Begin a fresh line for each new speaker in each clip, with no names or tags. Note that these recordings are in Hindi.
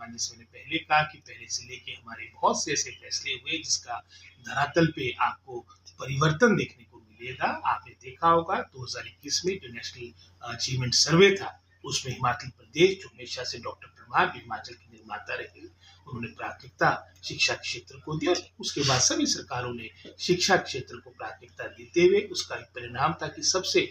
वर्तमान, जैसे मैंने पहले कहा कि पहले से लेके हमारे बहुत से ऐसे फैसले हुए जिसका धरातल पे आपको परिवर्तन देखने को मिलेगा। आपने देखा होगा 2021 में जो नेशनल अचीवमेंट सर्वे था, उसमें हिमाचल प्रदेश, जो हमेशा से डॉक्टर परमार भी हिमाचल के निर्माता रहे, उन्होंने प्राथमिकता शिक्षा क्षेत्र को दी और उसके बाद सभी सरकारों ने शिक्षा क्षेत्र को प्राथमिकता देते हुए उसका एक परिणाम था कि सबसे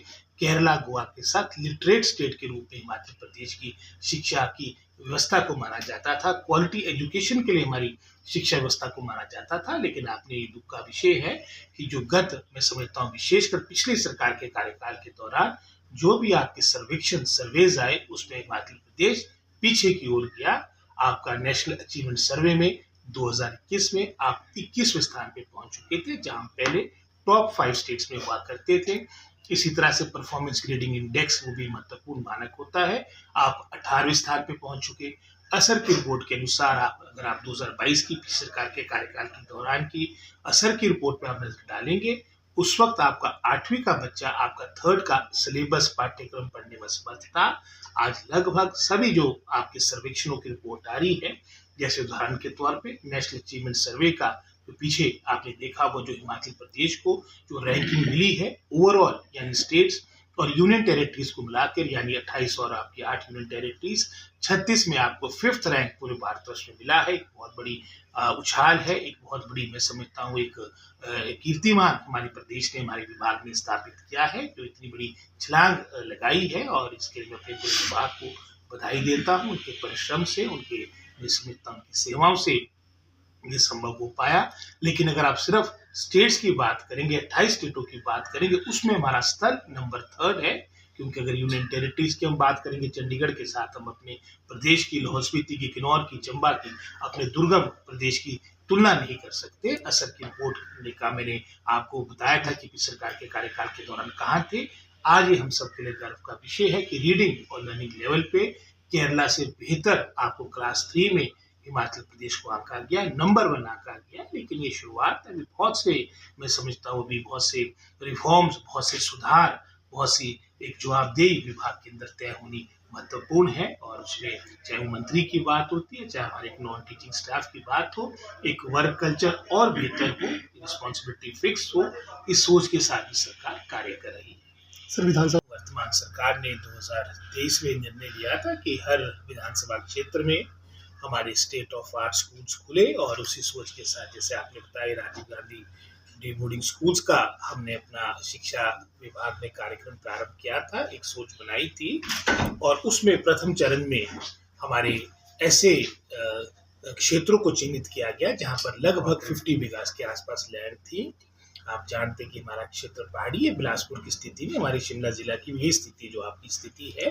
केरला, गोवा के साथ लिटरेट स्टेट के रूप में हिमाचल प्रदेश की शिक्षा की व्यवस्था को माना जाता था। क्वालिटी एजुकेशन के लिए हमारी शिक्षा व्यवस्था को माना जाता था। लेकिन आपने ये दुख का विषय है कि जो मैं समझता हूँ विशेषकर पिछली सरकार के कार्यकाल के दौरान जो भी आपके सर्वेज आए, उसमें हिमाचल प्रदेश पीछे की ओर गया। आपका नेशनल अचीवमेंट सर्वे में 2021 में आप 21वें स्थान पे पहुंच चुके थे, जहां पहले टॉप 5 स्टेट्स में हुआ करते थे। इसी तरह से परफॉर्मेंस ग्रेडिंग इंडेक्स, वो भी महत्वपूर्ण मानक होता है, आप 18वें स्थान पे पहुंच चुके। असर की रिपोर्ट के अनुसार अगर आप 2022 की सरकार के कार्यकाल के दौरान की असर की रिपोर्ट पे आप नजर डालेंगे, उस वक्त आपका 8वीं का बच्चा आपका 3rd का सिलेबस पाठ्यक्रम पढ़ने में समर्थ था। आज लगभग सभी जो आपके सर्वेक्षणों की रिपोर्ट आ रही है, जैसे उदाहरण के तौर पे नेशनल अचीवमेंट सर्वे का जो पीछे आपने देखा वो जो हिमाचल प्रदेश को जो रैंकिंग मिली है ओवरऑल, यानी स्टेट्स और यूनियन टेरिटरीज को मिलाकर, यानी 28 और आपकी 8 यूनियन टेरिटरीज, 36 में आपको 5th रैंक पूरे भारतवर्ष में मिला है। एक बहुत बड़ी उछाल है, एक बहुत बड़ी, मैं समझता हूँ एक कीर्तिमान हमारे प्रदेश ने, हमारे विभाग ने स्थापित किया है, जो इतनी बड़ी छलांग लगाई है। और इसके लिए मैं अपने पूरे विभाग को बधाई देता हूँ। उनके परिश्रम से, उनके, मैं समझता हूँ, उनकी सेवाओं से ये संभव हो पाया। लेकिन अगर आप सिर्फ स्टेट्स की बात करेंगे, 28 स्टेटों की बात करेंगे, उसमें हमारा स्तर नंबर 3rd है। क्योंकि अगर यूनियन टेरिटरीज की हम बात करेंगे, चंडीगढ़ के साथ हम अपने प्रदेश की, लाहौल स्पीति की, किन्नौर की, चंबा की, अपने दुर्गम प्रदेश की तुलना नहीं कर सकते। असर की रिपोर्ट का मैंने आपको बताया था कि सरकार के कार्यकाल के दौरान कहाँ थे। आज ये हम सबके लिए गर्व का विषय है कि रीडिंग और लर्निंग लेवल पे केरला से बेहतर आपको क्लास 3 में हिमाचल प्रदेश को आंका गया, नंबर 1 आंका गया। लेकिन ये शुरुआत है, अभी बहुत से, मैं समझता हूँ अभी बहुत से रिफॉर्म्स, बहुत से सुधार, बहुत सी एक जवाबदेही विभाग के अंदर तय होनी महत्वपूर्ण है। और उसमें चाहे वो मंत्री की बात होती है, चाहे हमारे नॉन टीचिंग स्टाफ की बात हो, एक वर्क कल्चर और बेहतर हो, रिस्पॉन्सिबिलिटी फिक्स हो, इस सोच के साथ ही सरकार कार्य कर रही है।
सर, विधानसभा
वर्तमान सरकार ने 2023 में निर्णय लिया था कि हर विधानसभा क्षेत्र में हमारे स्टेट ऑफ आर्ट स्कूल्स खुले, और उसी सोच के साथ, जैसे आपने बताया, Rajiv Gandhi day boarding schools का हमने अपना शिक्षा विभाग में कार्यक्रम प्रारंभ किया था, एक सोच बनाई थी। और उसमें प्रथम चरण में हमारे ऐसे क्षेत्रों को चिन्हित किया गया जहां पर लगभग 50 बीघा के आसपास लैंड थी। आप जानते हैं कि हमारा क्षेत्र पहाड़ी है, बिलासपुर की स्थिति में, हमारे शिमला जिला की यही स्थिति जो आपकी स्थिति है।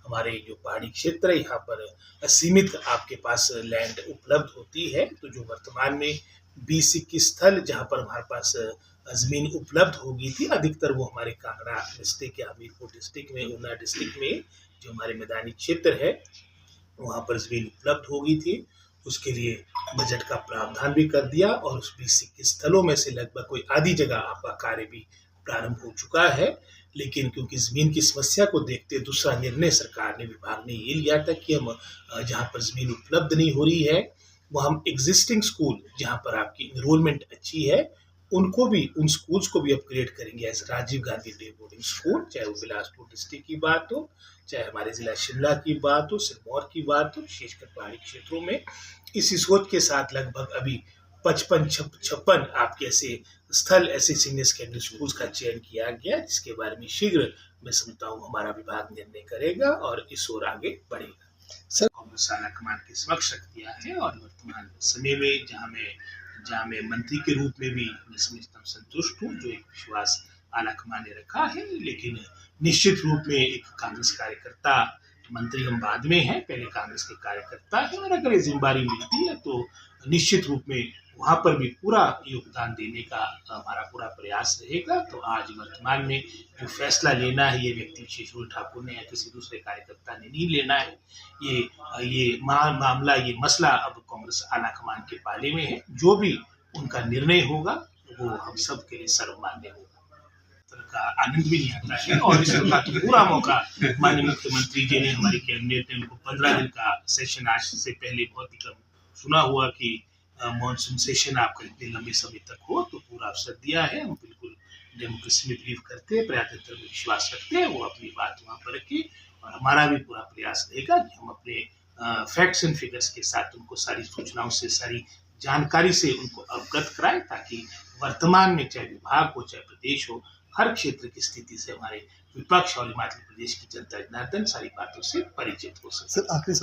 हमारे जो पहाड़ी क्षेत्र है, यहाँ पर सीमित आपके पास लैंड उपलब्ध होती है। तो जो वर्तमान में 20-21 स्थल जहाँ पर हमारे पास जमीन उपलब्ध होगी थी, अधिकतर वो हमारे कांगड़ा डिस्ट्रिक्ट या हमीरपुर डिस्ट्रिक्ट में, ऊना डिस्ट्रिक्ट में जो हमारे मैदानी क्षेत्र है, वहाँ पर जमीन उपलब्ध होगी थी। उसके लिए बजट का प्रावधान भी कर दिया, और उस 20-21 स्थलों में से लगभग कोई आधी जगह आपका कार्य भी प्रारंभ हो चुका है। लेकिन क्योंकि जमीन की समस्या को देखते दूसरा निर्णय सरकार ने, विभाग ने ये लिया था कि हम जहाँ पर जमीन उपलब्ध नहीं हो रही है, वो हम एग्जिस्टिंग स्कूल जहाँ पर आपकी इनरोलमेंट अच्छी है, उनको भी, उन स्कूल्स को भी अपग्रेड करेंगे as Rajiv Gandhi day boarding school. चाहे वो बिलासपुर डिस्ट्रिक्ट की बात हो, चाहे हमारे जिला शिमला की बात हो, सिरमौर की बात हो, विशेषकर पहाड़ी क्षेत्रों में। इसी सोच के साथ लगभग अभी 55-56 आपके ऐसे स्थल, ऐसे सीनियर सेकेंडरी स्कूल्स का चयन किया गया, जिसके बारे में शीघ्र, मैं समझता हूँ, हमारा विभाग निर्णय करेगा और इस ओर आगे बढ़ेगा।
सर,
कांग्रेस आला कमान के समक्ष रख दिया है, और वर्तमान समय में जहाँ मैं मंत्री के रूप में भी, मैं समझता हूँ, संतुष्ट हूँ, जो एक विश्वास आला कमान ने रखा है। लेकिन निश्चित रूप में एक कांग्रेस कार्यकर्ता, मंत्री हम बाद में हैं, पहले कांग्रेस के कार्यकर्ता है, और अगर ये जिम्मेदारी मिलती है तो निश्चित रूप में वहाँ पर भी पूरा योगदान देने का हमारा पूरा प्रयास रहेगा। तो आज वर्तमान में जो फैसला लेना है, ये व्यक्ति विशेष रूप ठाकुर ने या किसी दूसरे कार्यकर्ता ने नहीं लेना है। ये मामला, ये मसला अब कांग्रेस आला कमान के पाले में है। जो भी उनका निर्णय होगा वो हम सब के लिए सर्वमान्य होगा। सत्र का आनंद भी नहीं आता है। और इस का तो पूरा मौका माननीय मुख्यमंत्री जी ने, हमारी कैबिनेट ने उनको 15 दिन का सेशन आज से पहले बहुत ही कम सुना हुआ कि मॉनसून सेशन आपका इतने लंबे समय तक हो, तो पूरा अवसर दिया है। हम बिल्कुल डेमोक्रेसी में बिलीव करते हैं, प्रजातंत्र में विश्वास रखते हैं, वो अपनी बात वहाँ पर रखी। और हमारा भी पूरा प्रयास रहेगा कि हम अपने फैक्ट्स एंड फिगर्स के साथ उनको सारी सूचनाओं से, सारी जानकारी से उनको अवगत कराएं, ताकि वर्तमान में चाहे विभाग हो चाहे प्रदेश हो, हर क्षेत्र की स्थिति से हमारे विपक्ष और हिमाचल प्रदेश की जनता जनार्दन सारी बातों से परिचित हो सके।
सर आखिरी